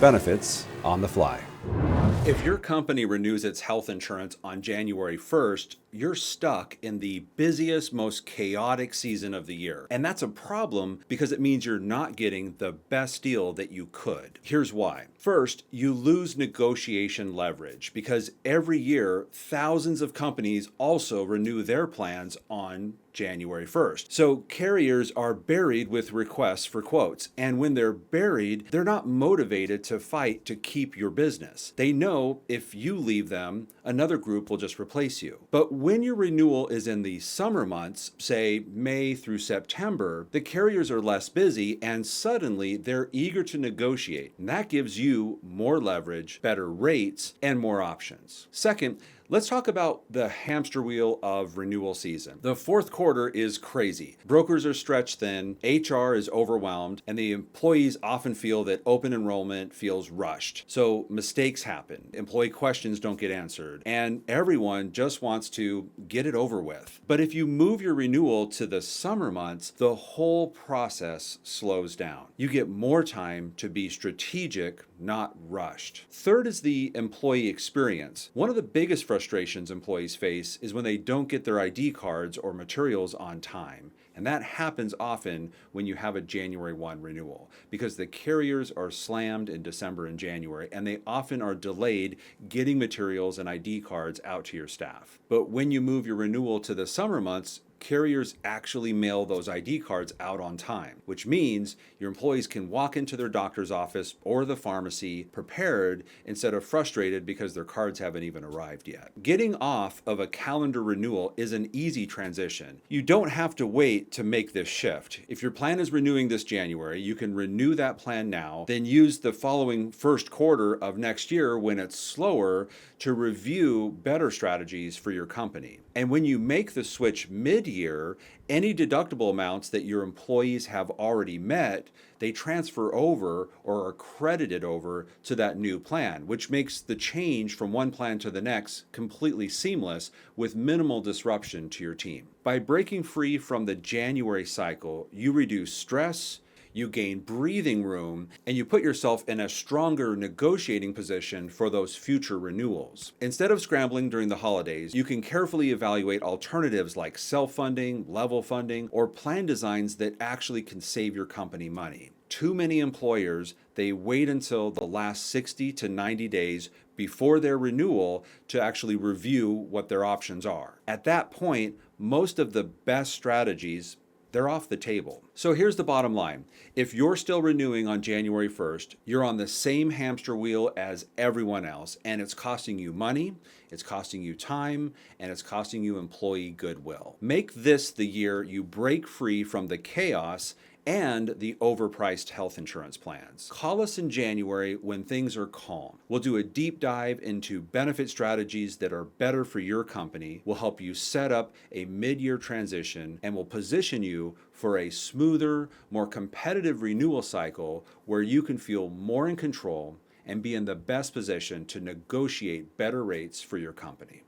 benefits on the fly. If your company renews its health insurance on January 1st, you're stuck in the busiest, most chaotic season of the year. And that's a problem because it means you're not getting the best deal that you could. Here's why. First, you lose negotiation leverage because every year, thousands of companies also renew their plans on January 1st. So carriers are buried with requests for quotes. And when they're buried, they're not motivated to fight to keep your business. They know if you leave them, another group will just replace you. But when your renewal is in the summer months, say May through September, the carriers are less busy and suddenly they're eager to negotiate. And that gives you more leverage, better rates, and more options. Second, let's talk about the hamster wheel of renewal season. The fourth quarter is crazy. Brokers are stretched thin, HR is overwhelmed, and the employees often feel that open enrollment feels rushed. So mistakes happen, employee questions don't get answered, and everyone just wants to get it over with. But if you move your renewal to the summer months, the whole process slows down. You get more time to be strategic, not rushed. Third is the employee experience. One of the biggest frustrations employees face is when they don't get their ID cards or materials on time. And that happens often when you have a January 1 renewal because the carriers are slammed in December and January, and they often are delayed getting materials and ID cards out to your staff. But when you move your renewal to the summer months, carriers actually mail those ID cards out on time, which means your employees can walk into their doctor's office or the pharmacy prepared instead of frustrated because their cards haven't even arrived yet. Getting off of a calendar renewal is an easy transition. You don't have to wait to make this shift. If your plan is renewing this January, you can renew that plan now, then use the following first quarter of next year when it's slower to review better strategies for your company. And when you make the switch mid-year, any deductible amounts that your employees have already met, they transfer over or are credited over to that new plan, which makes the change from one plan to the next completely seamless with minimal disruption to your team. By breaking free from the January cycle, you reduce stress, you gain breathing room, and you put yourself in a stronger negotiating position for those future renewals. Instead of scrambling during the holidays, you can carefully evaluate alternatives like self-funding, level funding, or plan designs that actually can save your company money. Too many employers, they wait until the last 60 to 90 days before their renewal to actually review what their options are. At that point, most of the best strategies, they're off the table. So here's the bottom line. If you're still renewing on January 1st, you're on the same hamster wheel as everyone else, and it's costing you money, it's costing you time, and it's costing you employee goodwill. Make this the year you break free from the chaos and the overpriced health insurance plans. Call us in January when things are calm. We'll do a deep dive into benefit strategies that are better for your company. We'll help you set up a mid-year transition, and we'll position you for a smoother, more competitive renewal cycle where you can feel more in control and be in the best position to negotiate better rates for your company.